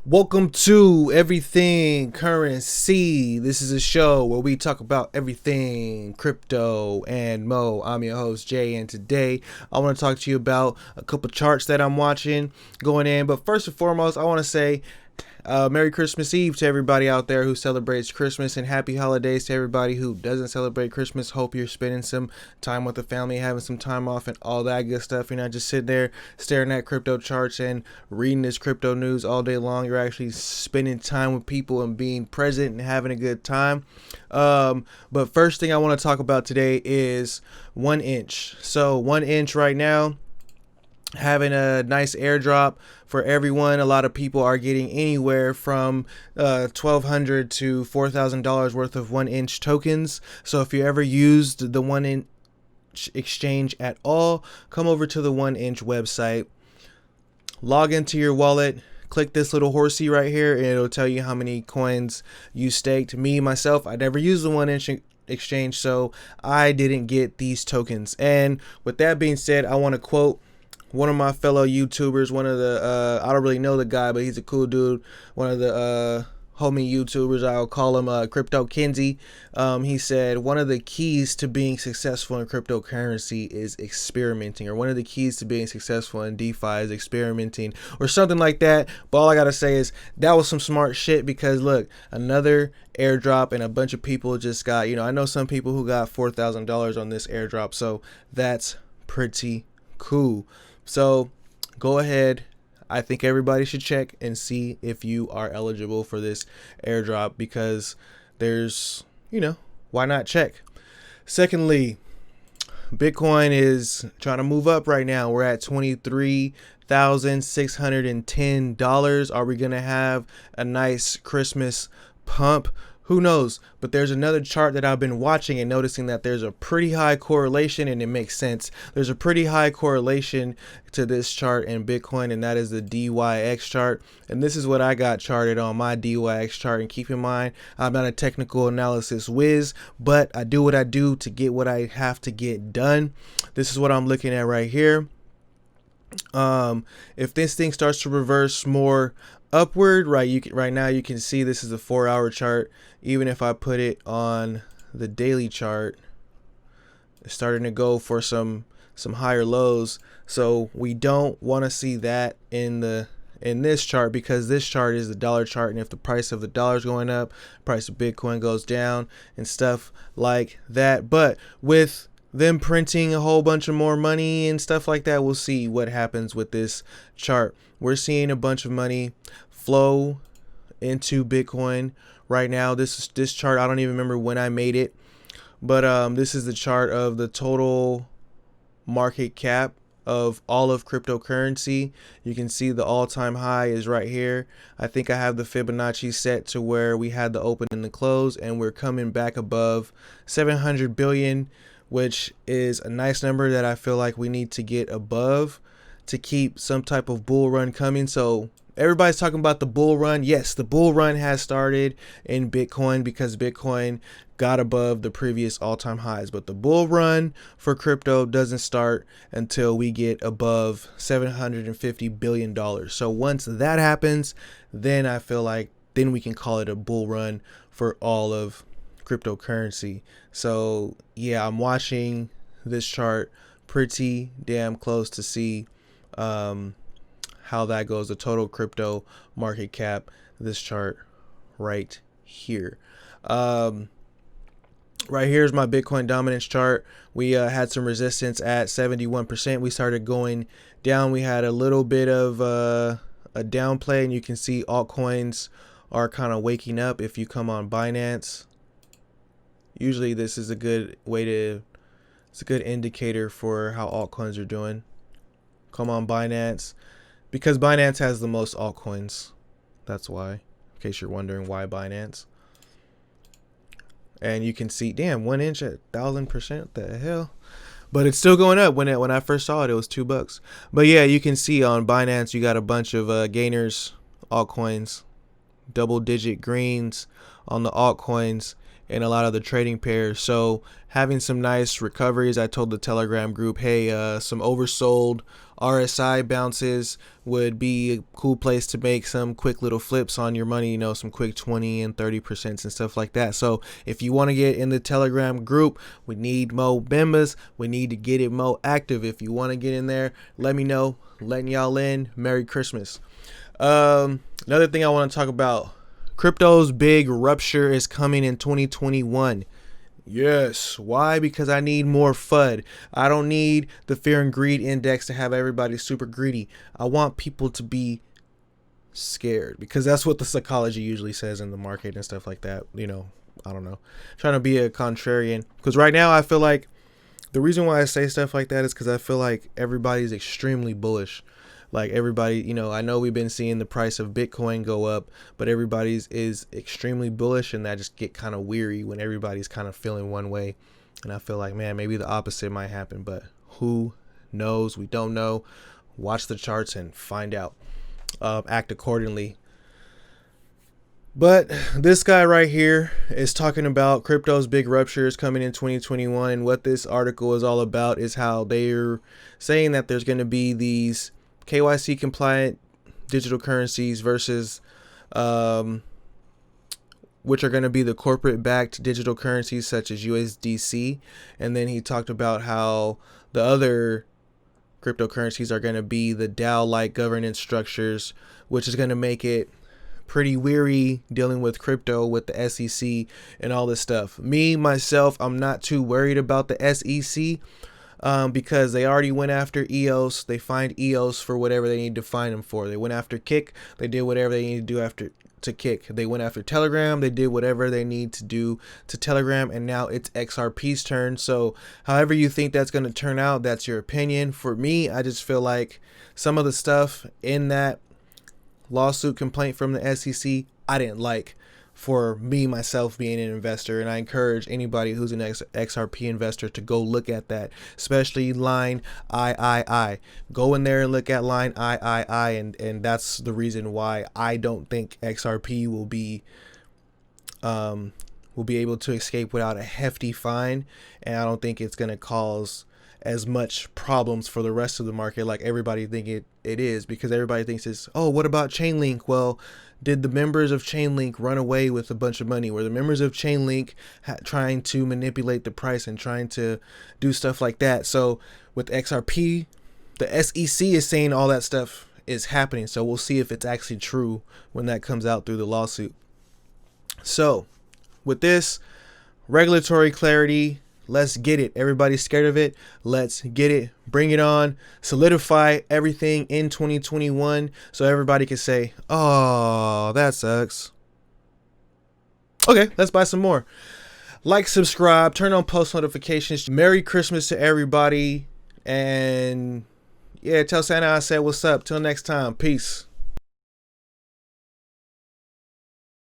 Welcome to Everything Currency. This is a show where we talk about everything crypto and mo. I'm your host Jay, and today I want to talk to you about a couple charts that I'm watching going in. But first and foremost, I want to say Merry Christmas Eve to everybody out there who celebrates Christmas, and happy holidays to everybody who doesn't celebrate Christmas. Hope you're spending some time with the family, having some time off and all that good stuff. You're not just sitting there staring at crypto charts and reading this crypto news all day long. You're actually spending time with people and being present and having a good time. But first thing I want to talk about today is 1inch. So 1inch right now having a nice airdrop for everyone. A lot of people are getting anywhere from $1,200 to $4,000 worth of 1inch tokens. So if you ever used the 1inch exchange at all, come over to the 1inch website, log into your wallet, click this little horsey right here, and it'll tell you how many coins you staked. Myself, I never used the 1inch exchange, so I didn't get these tokens. And with that being said, I want to quote one of my fellow YouTubers, one of the, I don't really know the guy, but he's a cool dude. One of the homie YouTubers, I'll call him Crypto Kinsey. He said, one of the keys to being successful in cryptocurrency is experimenting, or one of the keys to being successful in DeFi is experimenting, or something like that. But all I got to say is that was some smart shit, because look, another airdrop and a bunch of people just got, I know some people who got $4,000 on this airdrop. So that's pretty cool. So go ahead. I think everybody should check and see if you are eligible for this airdrop, because there's, why not check? Secondly, Bitcoin is trying to move up right now. We're at $23,610. Are we going to have a nice Christmas pump? Who knows? But there's another chart that I've been watching and noticing that there's a pretty high correlation, and it makes sense. There's a pretty high correlation to this chart and Bitcoin, and that is the DYX chart. And this is what I got charted on my DYX chart. And keep in mind, I'm not a technical analysis whiz, but I do what I do to get what I have to get done. This is what I'm looking at right here. If this thing starts to reverse more upward, right now you can see this is a 4-hour chart. Even if I put it on the daily chart, it's starting to go for some higher lows. So we don't want to see that in this chart, because this chart is the dollar chart, and if the price of the dollar is going up, price of Bitcoin goes down and stuff like that. But with them printing a whole bunch of more money and stuff like that, we'll see what happens with this chart. We're seeing a bunch of money flow into Bitcoin right now. This chart, I don't even remember when I made it, but this is the chart of the total market cap of all of cryptocurrency. You can see the all-time high is right here. I think I have the Fibonacci set to where we had the open and the close, and we're coming back above 700 billion, which is a nice number that I feel like we need to get above to keep some type of bull run coming. So everybody's talking about the bull run. Yes, the bull run has started in Bitcoin, because Bitcoin got above the previous all-time highs. But the bull run for crypto doesn't start until we get above $750 billion. So once that happens, then I feel like then we can call it a bull run for all of cryptocurrency. So yeah, I'm watching this chart pretty damn close to see how that goes. The total crypto market cap, this chart right here. Right here is my Bitcoin dominance chart. We had some resistance at 71%. We started going down. We had a little bit of a downplay, and you can see altcoins are kind of waking up. If you come on Binance, usually this is a good way to, it's a good indicator for how altcoins are doing. Come on Binance, because Binance has the most altcoins. That's why, in case you're wondering why Binance. And you can see, damn, 1inch at 1,000%. The hell? But it's still going up. When I first saw it, it was $2. But yeah, you can see on Binance, you got a bunch of gainers, altcoins, double-digit greens on the altcoins, and a lot of the trading pairs. So having some nice recoveries. I told the Telegram group, hey, some oversold RSI bounces would be a cool place to make some quick little flips on your money, you know, some quick 20 and 30% and stuff like that. So if you want to get in the Telegram group, we need more members. We need to get it more active. If you want to get in there, let me know. Letting y'all in. Merry Christmas. Another thing I want to talk about, crypto's big rupture is coming in 2021. Yes. Why? Because I need more FUD. I don't need the fear and greed index to have everybody super greedy. I want people to be scared, because that's what the psychology usually says in the market and stuff like that. You know, I don't know. Trying to be a contrarian, because right now I feel like the reason why I say stuff like that is because I feel like everybody's extremely bullish. Like everybody, you know, I know we've been seeing the price of Bitcoin go up, but everybody's is extremely bullish, and I just get kind of weary when everybody's kind of feeling one way. And I feel like, man, maybe the opposite might happen, but who knows? We don't know. Watch the charts and find out. Act accordingly. But this guy right here is talking about crypto's big ruptures coming in 2021. And what this article is all about is how they're saying that there's going to be these KYC compliant digital currencies versus which are going to be the corporate backed digital currencies such as USDC. And then he talked about how the other cryptocurrencies are going to be the DAO like governance structures, which is going to make it pretty weary dealing with crypto with the SEC and all this stuff. Me, myself, I'm not too worried about the SEC because they already went after EOS. They fined EOS for whatever they need to fine them for. They went after Kick. They did whatever they need to do to Kick. They went after Telegram. They did whatever they need to do to Telegram. And now it's XRP's turn. So however you think that's going to turn out, that's your opinion. For me, I just feel like some of the stuff in that lawsuit complaint from the SEC I didn't like, for me myself being an investor, and I encourage anybody who's an XRP investor to go look at that, especially line III. Go in there and look at line III, and that's the reason why I don't think XRP will be able to escape without a hefty fine, and I don't think it's going to cause as much problems for the rest of the market like everybody think it is, because everybody thinks it's, oh, what about Chainlink? Well, did the members of Chainlink run away with a bunch of money? Were the members of Chainlink trying to manipulate the price and trying to do stuff like that? So with XRP, the SEC is saying all that stuff is happening, so we'll see if it's actually true when that comes out through the lawsuit. So with this regulatory clarity, let's get it. Everybody's scared of it. Let's get it. Bring it on. Solidify everything in 2021 so everybody can say, oh, that sucks. Okay, let's buy some more. Like, subscribe, turn on post notifications. Merry Christmas to everybody. And yeah, tell Santa I said what's up. Till next time. Peace.